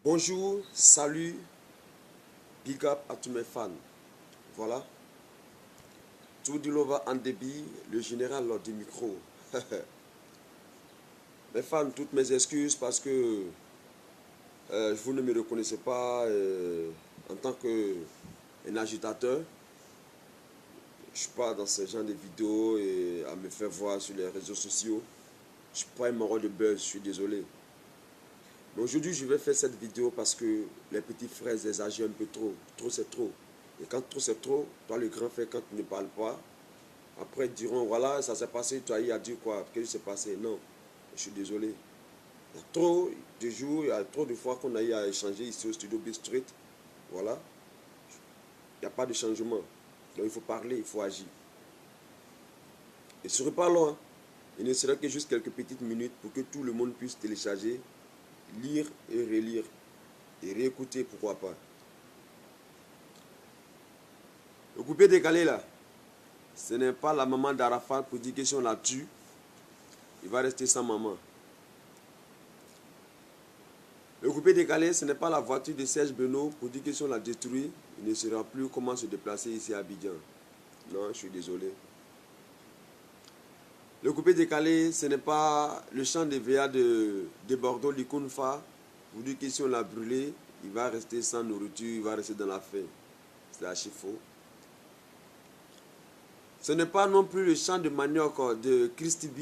Bonjour, salut, big up à tous mes fans. Voilà, tout du lova en débit, le général lors du micro. Mes fans, toutes mes excuses parce que vous ne me reconnaissez pas en tant qu'un agitateur. Je ne suis pas dans ce genre de vidéos et à me faire voir sur les réseaux sociaux. Je suis pas un rôle de buzz, je suis désolé. Mais aujourd'hui, je vais faire cette vidéo parce que les petits frères exagèrent un peu trop. Trop, c'est trop. Et quand trop, c'est trop, toi, le grand frère, quand tu ne parles pas, après, ils diront, voilà, ça s'est passé, toi, il a dit quoi? Qu'est-ce qui s'est passé? Non, je suis désolé. Il y a trop de jours, il y a trop de fois qu'on a eu à échanger ici au studio B Street. Voilà. Il n'y a pas de changement. Donc, il faut parler, il faut agir. Et ce n'est pas long. Il ne sera que juste quelques petites minutes pour que tout le monde puisse télécharger, lire et relire. Et réécouter, pourquoi pas. Le coupé décalé là, ce n'est pas la maman d'Arafat pour dire que si on la tue, il va rester sans maman. Le coupé décalé, ce n'est pas la voiture de Serge Benoît pour dire que si on la détruit, il ne saura plus comment se déplacer ici à Abidjan. Non, je suis désolé. Le coupé décalé, ce n'est pas le champ de VA de Bordeaux, l'Ikunfa, pour dire que si on l'a brûlé, il va rester sans nourriture, il va rester dans la faim. C'est archi faux. Ce n'est pas non plus le champ de manioc de Christy B.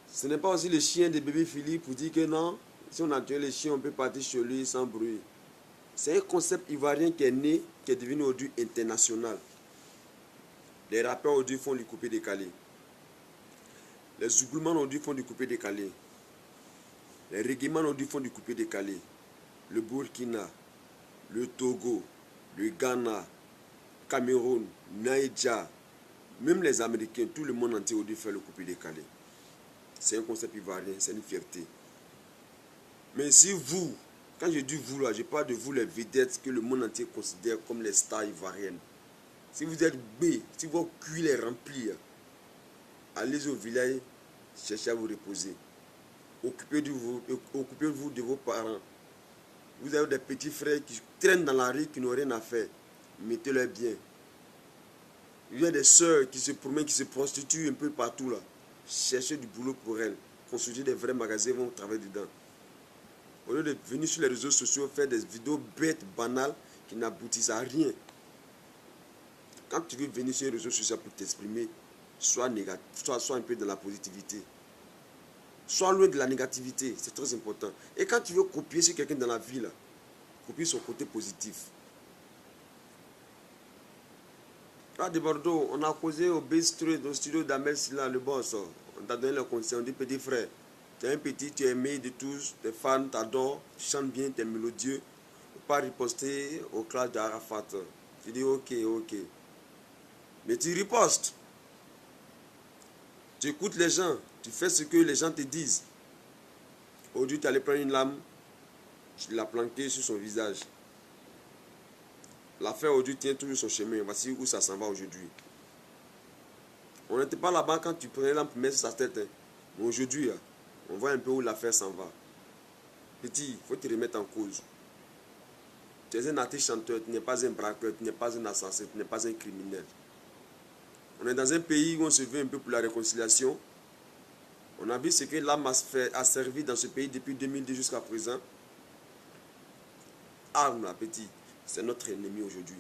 Ce n'est pas aussi le chien de bébé Philippe pour dire que non, si on a tué les chiens, on peut partir chez lui sans bruit. C'est un concept ivoirien qui est né, qui est devenu aujourd'hui international. Les rappeurs aujourd'hui font du coupé décalé. Les Zougoumans aujourd'hui font du coupé décalé. Les Reggaeman aujourd'hui font du coupé décalé. Le Burkina, le Togo, le Ghana, Cameroun, Naïdja, même les Américains, tout le monde entier aujourd'hui fait le coupé décalé. C'est un concept ivoirien, c'est une fierté. Mais si vous, quand je dis vous là, je parle de vous les vedettes que le monde entier considère comme les stars ivoiriennes. Si vous êtes B, si vos culs est rempli, allez au village, cherchez à vous reposer. Occupez-vous de vos parents. Vous avez des petits frères qui traînent dans la rue, qui n'ont rien à faire. Mettez-les bien. Il y a des sœurs qui se promènent, qui se prostituent un peu partout là. Cherchez du boulot pour elles. Construisez des vrais magasins, vont travailler dedans. Au lieu de venir sur les réseaux sociaux faire des vidéos bêtes, banales, qui n'aboutissent à rien. Quand tu veux venir sur les réseaux sociaux pour t'exprimer, sois négatif, sois un peu dans la positivité. Sois loin de la négativité, c'est très important. Et quand tu veux copier sur quelqu'un dans la vie, là, copie son côté positif. Là, de Bordeaux, on a causé au Bay Street, au studio d'Amel Silla, le boss. On t'a donné le conseil, on dit petit frère, tu es un petit, tu es aimé de tous, tes fans t'adorent, tu chantes bien, tu es mélodieux. Il ne faut pas riposter au clash d'Arafat. Tu dis ok, ok. Mais tu ripostes. Tu écoutes les gens, tu fais ce que les gens te disent. Aujourd'hui, tu allais prendre une lame, tu l'as planquée sur son visage. L'affaire aujourd'hui tient toujours son chemin. Voici où ça s'en va aujourd'hui. On n'était pas là-bas quand tu prenais l'âme pour mettre sur sa tête. Hein. Mais aujourd'hui, on voit un peu où l'affaire s'en va. Petit, il faut te remettre en cause. Tu es un artiste chanteur, tu n'es pas un braqueur, tu n'es pas un assassin, tu n'es pas un criminel. On est dans un pays où on se veut un peu pour la réconciliation. On a vu ce que l'âme a servi dans ce pays depuis 2010 jusqu'à présent. Arme, là, petit, c'est notre ennemi aujourd'hui.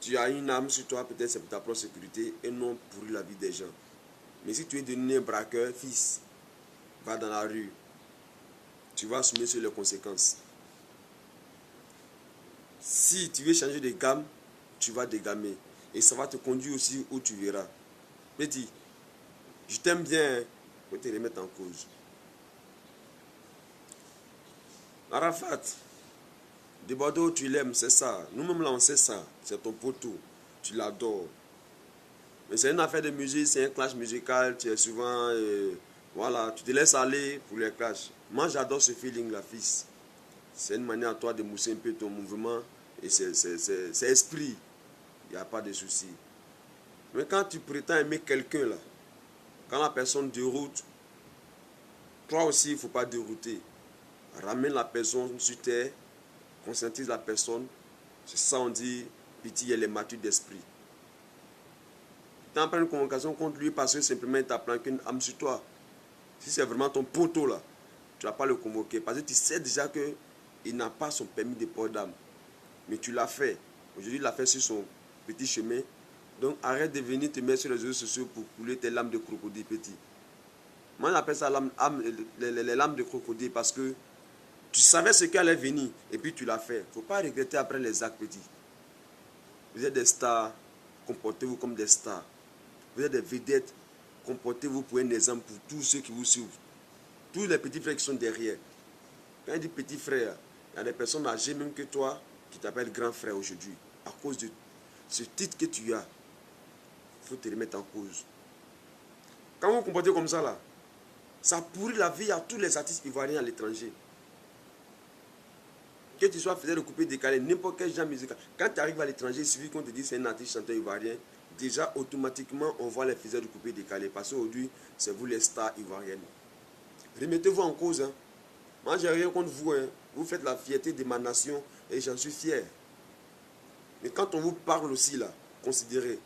Tu as une arme sur toi, peut-être c'est pour ta propre sécurité et non pour la vie des gens. Mais si tu es devenu un braqueur, fils, va dans la rue. Tu vas assumer sur les conséquences. Si tu veux changer de gamme, tu vas dégamer. Et ça va te conduire aussi où tu verras. Petit, je t'aime bien, il faut te remettre en cause. Arafat, de Bordeaux, tu l'aimes, c'est ça. Nous-mêmes là, on sait ça. C'est ton poteau. Tu l'adores. Mais c'est une affaire de musique, c'est un clash musical. Tu es souvent... voilà, tu te laisses aller pour les clashs. Moi, j'adore ce feeling, la fils. C'est une manière à toi de mousser un peu ton mouvement. Et c'est esprit. Il n'y a pas de souci. Mais quand tu prétends aimer quelqu'un, là, quand la personne déroute, Toi aussi, il ne faut pas dérouter. Ramène la personne sur terre, conscientise la personne. C'est ça on dit, petit, elle est mature d'esprit. Tu n'as pas une convocation contre lui parce que simplement il t'a planqué une âme sur toi. Si c'est vraiment ton poteau là, tu ne vas pas le convoquer parce que tu sais déjà qu'il n'a pas son permis de port d'âme. Mais tu l'as fait. Aujourd'hui, il l'a fait sur son petit chemin. Donc arrête de venir te mettre sur les réseaux sociaux pour couler tes lames de crocodile petit. Moi j'appelle ça les lames de crocodile parce que tu savais ce qu'elle allait venir et puis tu l'as fait. Il ne faut pas regretter après les actes petits. Vous êtes des stars, comportez-vous comme des stars. Vous êtes des vedettes, comportez-vous pour un exemple pour tous ceux qui vous suivent. Tous les petits frères qui sont derrière. Quand il dit petit frère, il y a des personnes âgées même que toi qui t'appellent grand frère aujourd'hui. À cause de ce titre que tu as, il faut te remettre en cause. Quand vous vous comportez comme ça là, ça pourrit la vie à tous les artistes ivoiriens à l'étranger. Que tu sois faiseur de coupé décalé, n'importe quel genre musical. Quand tu arrives à l'étranger, il suffit qu'on te dise c'est un artiste chanteur ivoirien. Déjà, automatiquement, on voit les faiseurs de coupé décalé. Parce qu'aujourd'hui, c'est vous les stars ivoiriennes. Remettez-vous en cause. Hein. Moi, j'ai rien contre vous. Hein. Vous faites la fierté de ma nation et j'en suis fier. Mais quand on vous parle aussi, là, considérez.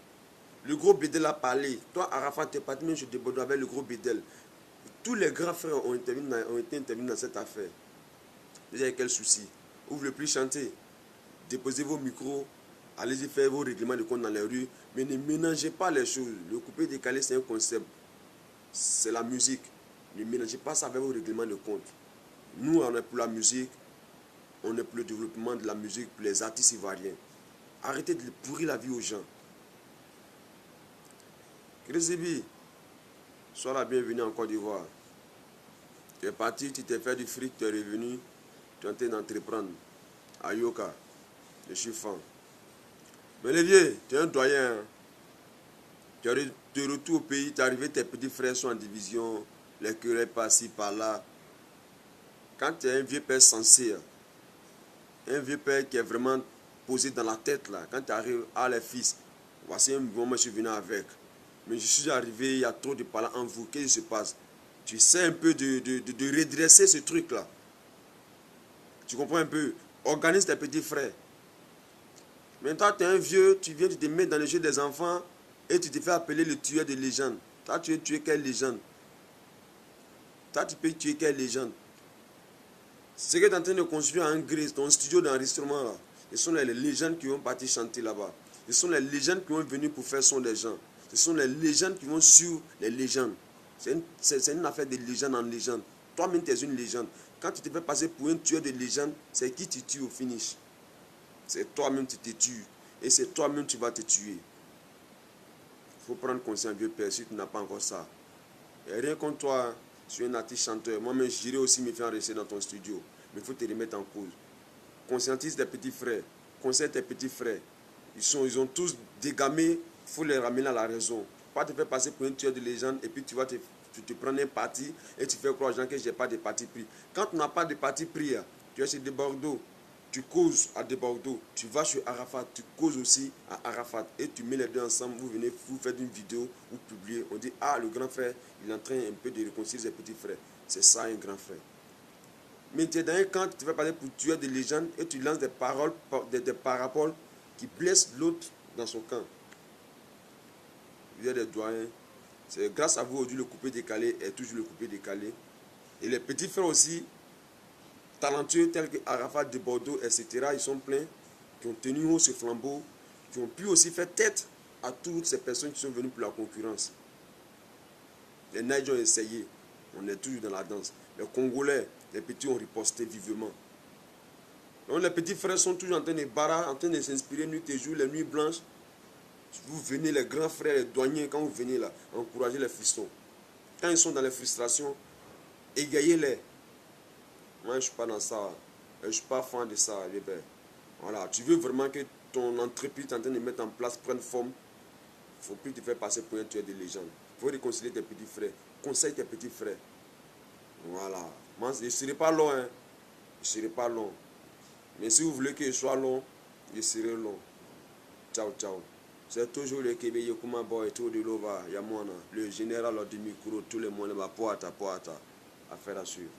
Le gros Bédel a parlé. Toi, Arafat, tu es parti même sur des Bordeaux avec le gros Bédel. Tous les grands frères ont été intervenus dans cette affaire. Vous avez quel souci? Vous ne voulez plus chanter? Déposez vos micros, allez-y faire vos règlements de compte dans les rues, mais ne mélangez pas les choses. Le coupé décalé, c'est un concept. C'est la musique. Ne mélangez pas ça avec vos règlements de compte. Nous, on est pour la musique, on est pour le développement de la musique, pour les artistes ivoiriens. Arrêtez de pourrir la vie aux gens. Crézibi, sois la bienvenue en Côte d'Ivoire. Tu es parti, tu t'es fait du fric, tu es revenu, tu es en train d'entreprendre. À Yoka, je suis fan. Mais les vieux, tu es un doyen. Hein. Tu es de retour au pays, tu es arrivé, tes petits frères sont en division, les querelles par-ci, par-là. Quand tu es un vieux père sensé, un vieux père qui est vraiment posé dans la tête, là, quand tu arrives à les fils, voici un moment je suis venu avec. Mais je suis arrivé, il y a trop de parler en vous, qu'est-ce qui se passe? Tu sais un peu de redresser ce truc-là. Tu comprends un peu? Organise tes petits frères. Maintenant, tu es un vieux, tu viens, tu te mets dans le jeu des enfants et tu te fais appeler le tueur de légende. Toi, tu veux tuer quelle légende? Toi, tu peux tuer quelle légende? Ce que tu es en train de construire en Grèce, ton studio d'enregistrement là, ce sont les légendes qui vont partir chanter là-bas. Ce sont les légendes qui vont venir pour faire son des gens. Ce sont les légendes qui vont suivre les légendes. C'est une affaire de légende en légende. Toi-même, tu es une légende. Quand tu te fais passer pour un tueur de légende, c'est qui tu tues au finish? C'est toi-même qui te tues. Et c'est toi-même qui vas te tuer. Il faut prendre conscience, vieux père, si tu n'as pas encore ça. Et rien contre toi, je suis un artiste chanteur. Moi-même, j'irai aussi me faire enregistrer dans ton studio. Mais il faut te remettre en cause. Conscientise tes petits frères. Conseille tes petits frères. Ils ont tous dégamé. Il faut les ramener à la raison. Pas te faire passer pour un tueur de légende et puis tu te prends un parti et tu fais croire aux gens que je n'ai pas de parti pris. Quand tu n'as pas de parti pris, tu es chez Bordeaux. Tu causes à De Bordeaux, tu vas chez Arafat, tu causes aussi à Arafat et tu mets les deux ensemble, vous venez, vous faites une vidéo, vous publiez, on dit ah le grand frère, il est en train un peu de réconcilier ses petits frères. C'est ça un grand frère. Mais tu es dans un camp, tu vas parler pour tuer des légendes et tu lances des paroles, des paraboles qui blessent l'autre dans son camp. Vous êtes des doyens. C'est grâce à vous aujourd'hui le coupé décalé est toujours le coupé décalé. Et les petits frères aussi, talentueux tels que Arafat de Bordeaux, etc. Ils sont pleins, qui ont tenu haut ce flambeau, qui ont pu aussi faire tête à toutes ces personnes qui sont venues pour la concurrence. Les Nigériens ont essayé, on est toujours dans la danse. Les Congolais, les petits ont riposté vivement. Donc les petits frères sont toujours en train de barrer, en train de s'inspirer nuit et jour, les nuits blanches. Vous venez, les grands frères, les douaniers, quand vous venez là, encouragez les frissons. Quand ils sont dans les frustrations, égayez-les. Moi, je ne suis pas dans ça. Je ne suis pas fan de ça. Voilà. Tu veux vraiment que ton entreprise est en train de mettre en place prenne forme. Il ne faut plus te faire passer pour un tueur de légende. Il faut réconcilier tes petits frères. Conseille tes petits frères. Voilà. Moi, je ne serai pas long. Hein. Je ne serai pas long. Mais si vous voulez que je sois long, je serai long. Ciao, ciao. C'est toujours le Québec, Yokuma Boy, tout de l'Ova, Yamona, le général du micro, tout le monde va poata. Affaire à suivre.